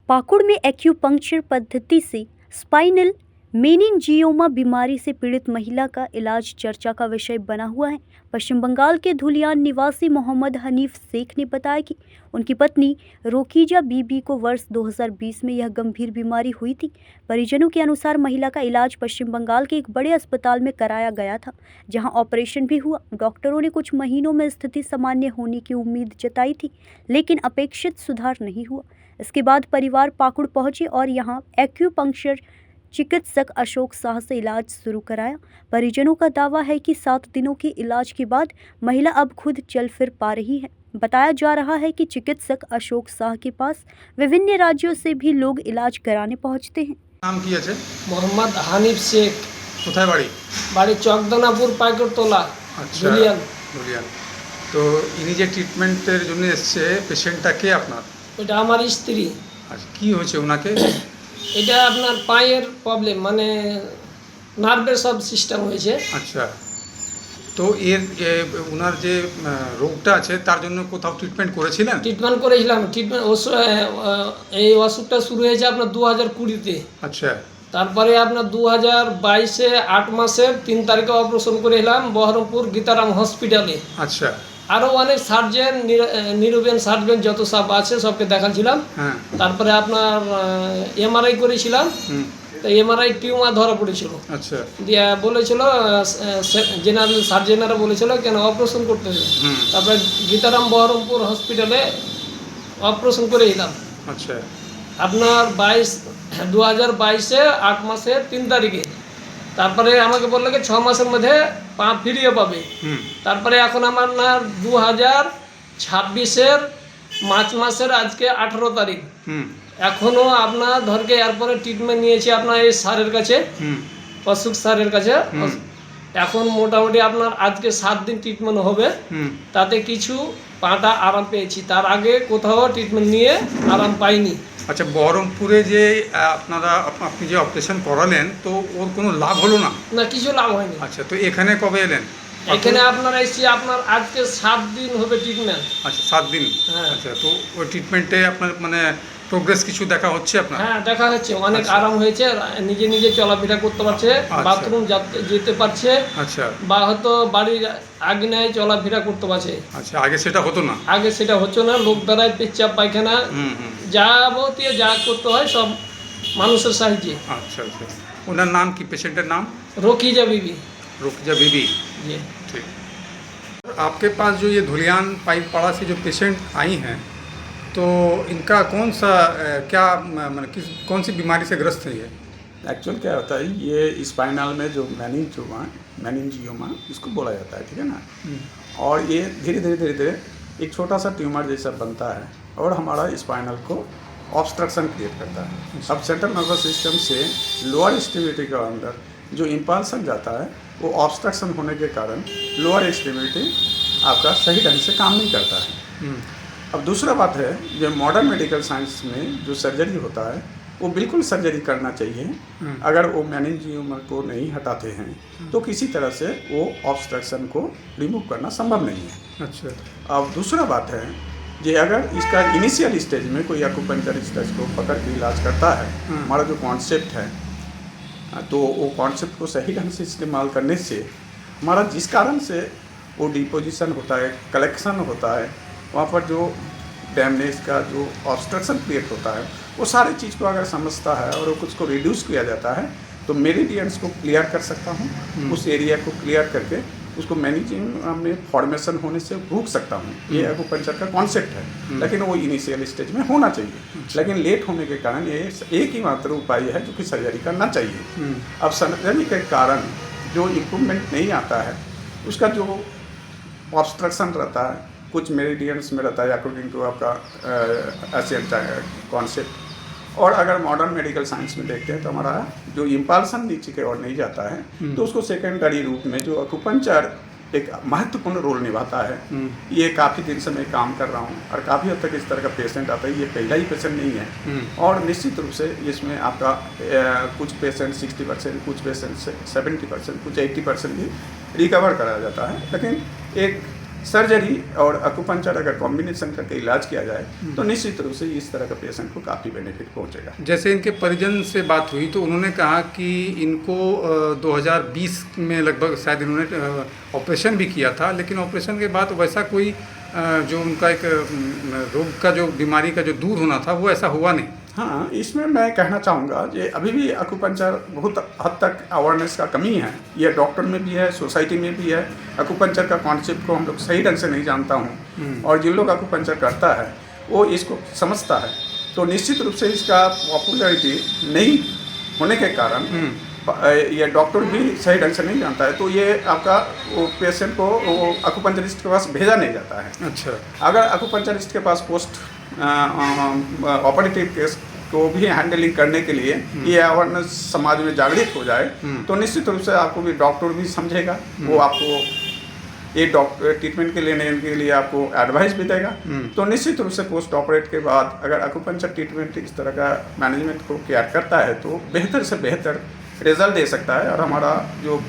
पाकुड़ में एक्यूपंक्चर पद्धति से स्पाइनल मेनिंजियोमा बीमारी से पीड़ित महिला का इलाज चर्चा का विषय बना हुआ है। पश्चिम बंगाल के धुलियान निवासी मोहम्मद हनीफ शेख ने बताया कि उनकी पत्नी रोकीजा बीबी को वर्ष 2020 में यह गंभीर बीमारी हुई थी। परिजनों के अनुसार महिला का इलाज पश्चिम बंगाल के एक बड़े अस्पताल में कराया गया था, जहां ऑपरेशन भी हुआ। डॉक्टरों ने कुछ महीनों में स्थिति सामान्य होने की उम्मीद जताई थी, लेकिन अपेक्षित सुधार नहीं हुआ। इसके बाद परिवार पाकुड़ पहुंचे और यहां एक्यूपंक्चर चिकित्सक अशोक शाह से इलाज शुरू कराया। परिजनों का दावा है कि 7 दिनों के इलाज के बाद महिला अब खुद चल फिर पा रही है। बताया जा रहा है कि चिकित्सक अशोक शाह के पास विभिन्न राज्यों से भी लोग इलाज कराने पहुंचते हैं। नाम की আছে? मोहम्मद हानिफ शेख, কোথায় বাড়ি? বাড়ি চকদানাপুর পাইকরতলা, আচ্ছা, ধুলিয়ান। ধুলিয়ান। তো ইনি যে ট্রিটমেন্টের জন্য এসছে, পেশেন্টটা কে আপনার? ওটা আমার স্ত্রী। আচ্ছা, কি হয়েছে ওনাকে? এটা আপনার পায়ের প্রবলেম, মানে নার্ভের সব সিস্টেম হয়েছে। আচ্ছা, তো ওনার যে রোগটা আছে তার জন্য কোথাও ট্রিটমেন্ট করেছিলেন? ট্রিটমেন্ট করেছিলাম। এই অসুখটা শুরু হয়েছে আপনার 2020-তে। আচ্ছা, তারপরে আপনার 2022-এ 8 মাসের 3 তারিখে অপারেশন করেছিলাম বহরমপুর গীতারাম হসপিটালে। আচ্ছা, আরও অনেক সার্জেন, নিউরোবিয়ান সার্জন যত সব আছে সবকে দেখাচ্ছিলাম। হ্যাঁ, তারপরে আপনার এমআরআই করেছিলাম। তো এমআরআই টিউমার ধরা পড়েছিল। আচ্ছা, দিয়ে বলেছিল জেনারেল সার্জেনারা বলেছিল কেন অপারেশন করতে হবে। তারপরে গীতারাম বহরমপুর হসপিটালে অপারেশন করেছিলাম আচ্ছা, আপনার 2022-এ 8 মাসের 3 তারিখে। তারপরে আমাকে বললো কি 6 মাসের মধ্যে পা ফিরিয়ে পাবে। তারপরে এখন আমার না 2026-এর মার্চ মাসের আজকে 18 তারিখ, এখনও আপনার ধরকে এরপরে ট্রিটমেন্ট নিয়েছি আপনার এই স্যারের কাছে, অশোক স্যারের কাছে। এখন মোটামুটি আপনার আজকে 7 দিন ট্রিটমেন্ট হবে, তাতে কিছু পাটা আরাম পেয়েছি। তার আগে কোথাও ট্রিটমেন্ট নিয়ে আরাম পাইনি। আচ্ছা, বহরমপুরে যে আপনি যে অপারেশন করালেন, তো ওর কোনো লাভ হলো না? না, কিছু লাভ হয়নি। আচ্ছা, তো এখানে কবে এলেন? এখানে আপনার এসেছি আপনার আজকে 7 দিন হবে ট্রিটমেন্ট। আচ্ছা, 7 দিন। হ্যাঁ। আচ্ছা, তো ওই ট্রিটমেন্টে আপনার মানে প্রোগ্রেস কিছু দেখা হচ্ছে আপনার? হ্যাঁ, দেখা হচ্ছে, অনেক আরাম হয়েছে, নিজে নিজে চলাফেরা করতে পারছে, বাথরুম যেতে পারছে। আচ্ছা, বা হয়তো বাড়ির আগ্নেয় চলাফেরা করতে পারছে। আচ্ছা, আগে সেটা হতো না? আগে সেটা হচ্ছে না, লোক দ্বারাই পেচ্ছাপ পায়খানা যাবতীয় যা করতে হয় সব মানুষের সাহায্যে। अच्छा अच्छा, ওনার নাম কি, পেশেন্টের নাম? रोकीजा बीबी। रुकजा बीबी। जी ठीक। आपके पास जो ये धुलियान पाइकपाड़ा से जो पेशेंट आई हैं, तो इनका कौन सा क्या मतलब कौन सी बीमारी से ग्रस्त है ये? एक्चुअल क्या होता है, ये स्पाइनल में जो मेनिंजियोमा इसको बोला जाता है, ठीक है ना। और ये धीरे धीरे एक छोटा सा ट्यूमर जैसा बनता है और हमारा स्पाइनल को ऑब्स्ट्रक्शन क्रिएट करता है। अब सेंट्रल नर्वस सिस्टम से लोअर एक्सट्रीमिटी के अंदर जो इम्पल्सन जाता है, वो ऑब्स्ट्रक्शन होने के कारण लोअर एक्सट्रीमिटी आपका सही ढंग से काम नहीं करता है। अब दूसरा बात है, जो मॉडर्न मेडिकल साइंस में जो सर्जरी होता है, वो बिल्कुल सर्जरी करना चाहिए। अगर वो मेनिंजियोमा को नहीं हटाते हैं तो किसी तरह से वो ऑब्स्ट्रक्शन को रिमूव करना संभव नहीं है। अच्छा, अब दूसरा बात है, ये अगर इसका इनिशियल स्टेज में कोई एक्यूपंक्चर स्टेज को पकड़ के इलाज करता है, हमारा जो कॉन्सेप्ट है, तो वो कॉन्सेप्ट को सही ढंग से इस्तेमाल करने से हमारा जिस कारण से वो डिपोजिशन होता है, कलेक्शन होता है, वहाँ पर जो डैमेज का जो ऑब्स्ट्रक्शन क्रिएट होता है, वो सारी चीज़ को अगर समझता है और कुछ को रिड्यूस किया जाता है, तो मेरिडियंस को क्लियर कर सकता हूँ, उस एरिया को क्लियर करके उसको मैनेजिंग में फॉर्मेशन होने से रोक सकता हूँ। ये एक्यूपंक्चर का कॉन्सेप्ट है, लेकिन वो इनिशियल स्टेज में होना चाहिए। लेकिन लेट होने के कारण ये एक ही मात्र उपाय है जो कि सर्जरी करना चाहिए। अब सर्जरी के कारण जो इम्प्रूवमेंट नहीं आता है, उसका जो ऑब्स्ट्रक्शन रहता है कुछ मेरिडियंस में रहता है अकॉर्डिंग टू आपका एशियन कॉन्सेप्ट। और अगर मॉडर्न मेडिकल साइंस में देखते हैं तो हमारा जो इम्पल्सन नीचे की ओर नहीं जाता है, तो उसको सेकेंडरी रूप में जो एक्यूपंक्चर एक महत्वपूर्ण रोल निभाता है। ये काफ़ी दिन से मैं काम कर रहा हूँ और काफ़ी हद तक इस तरह का पेशेंट आता है, ये पहला ही पेशेंट नहीं है। और निश्चित रूप से इसमें आपका कुछ पेशेंट 60%, कुछ पेशेंट 70%, कुछ 80% भी रिकवर कराया जाता है। लेकिन एक सर्जरी और अकुपंचर अगर कॉम्बिनेशन करके इलाज किया जाए तो निश्चित रूप से इस तरह का पेशेंट को काफ़ी बेनिफिट पहुंचेगा। जैसे इनके परिजन से बात हुई तो उन्होंने कहा कि इनको 2020 में लगभग शायद इन्होंने ऑपरेशन भी किया था, लेकिन ऑपरेशन के बाद वैसा कोई जो उनका एक रोग का जो बीमारी का जो दूर होना था वो ऐसा हुआ नहीं। हाँ, इसमें मैं कहना चाहूँगा कि अभी भी अकुपंचर बहुत हद तक अवेयरनेस का कमी है। ये डॉक्टर में भी है, सोसाइटी में भी है। अकुपंचर का कॉन्सेप्ट को हम लोग सही ढंग से नहीं जानता हूँ, और जिन लोग अकुपंचर करता है वो इसको समझता है, तो निश्चित रूप से इसका पॉपुलैरिटी नहीं होने के कारण ये डॉक्टर भी सही ढंग से नहीं जानता है, तो ये आपका वो पेशेंट को वो अकुपंचरिस्ट के पास भेजा नहीं जाता है। अच्छा, अगर अकुपंचरिस्ट के पास पोस्ट ऑपरेटिव केस को भी हैंडलिंग करने के लिए ये अवेयरनेस समाज में जागृत हो जाए तो निश्चित रूप से आपको भी डॉक्टर भी समझेगा, वो आपको ये डॉक्टर ट्रीटमेंट के लिए आपको एडवाइस भी देगा। तो निश्चित रूप से पोस्ट ऑपरेट के बाद अगर अकुपंचर ट्रीटमेंट इस तरह का मैनेजमेंट को केयर करता है तो बेहतर से बेहतर रिजल्ट दे सकता है, और हमारा जो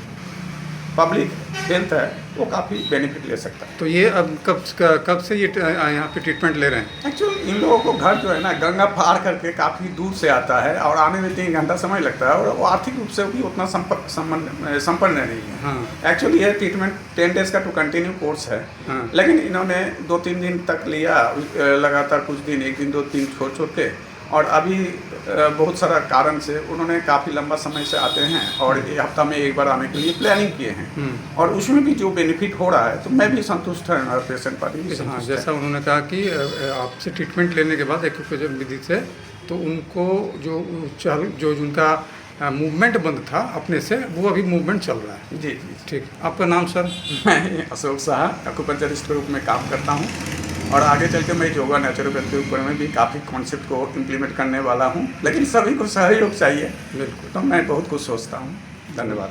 पब्लिक हेल्थ है वो काफ़ी बेनिफिट ले सकता है। तो ये अब कब से ये यहाँ पे ट्रीटमेंट ले रहे हैं? एक्चुअली इन लोगों को घर जो है ना गंगा पार करके काफ़ी दूर से आता है, और आने में 3 घंटा समय लगता है, और वो आर्थिक रूप से भी उतना संपन्न नहीं है। हाँ। एक्चुअली ये ट्रीटमेंट 10 डेज का टू कंटिन्यू कोर्स है। हाँ। लेकिन इन्होंने 2-3 दिन तक लिया लगातार, कुछ दिन 1 दिन 2 दिन छोड़ के, और अभी बहुत सारा कारण से उन्होंने काफ़ी लंबा समय से आते हैं, और ये हफ्ता में एक बार आने के लिए प्लानिंग किए हैं, और उसमें भी जो बेनिफिट हो रहा है तो मैं भी संतुष्ट है, हमारे पेशेंट पार्टी भी हाँ, संतुष्ट जैसा है। उन्होंने कहा कि आपसे ट्रीटमेंट लेने के बाद एक्यूप्रेशर विधि से तो उनको जो उनका मूवमेंट बंद था अपने से, वो अभी मूवमेंट चल रहा है। जी जी। ठीक, आपका नाम सर? मैं अशोक शाह अकुपंचरिस्ट के रूप में काम करता हूँ, और आगे चल के मैं योगा नेचुरोपैथी के ऊपर में भी काफ़ी कॉन्सेप्ट को इम्प्लीमेंट करने वाला हूँ, लेकिन सभी को सहयोग चाहिए। बिल्कुल, तो मैं बहुत कुछ सोचता हूँ। धन्यवाद।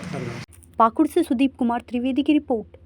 पाकुड़ से सुदीप कुमार त्रिवेदी की रिपोर्ट।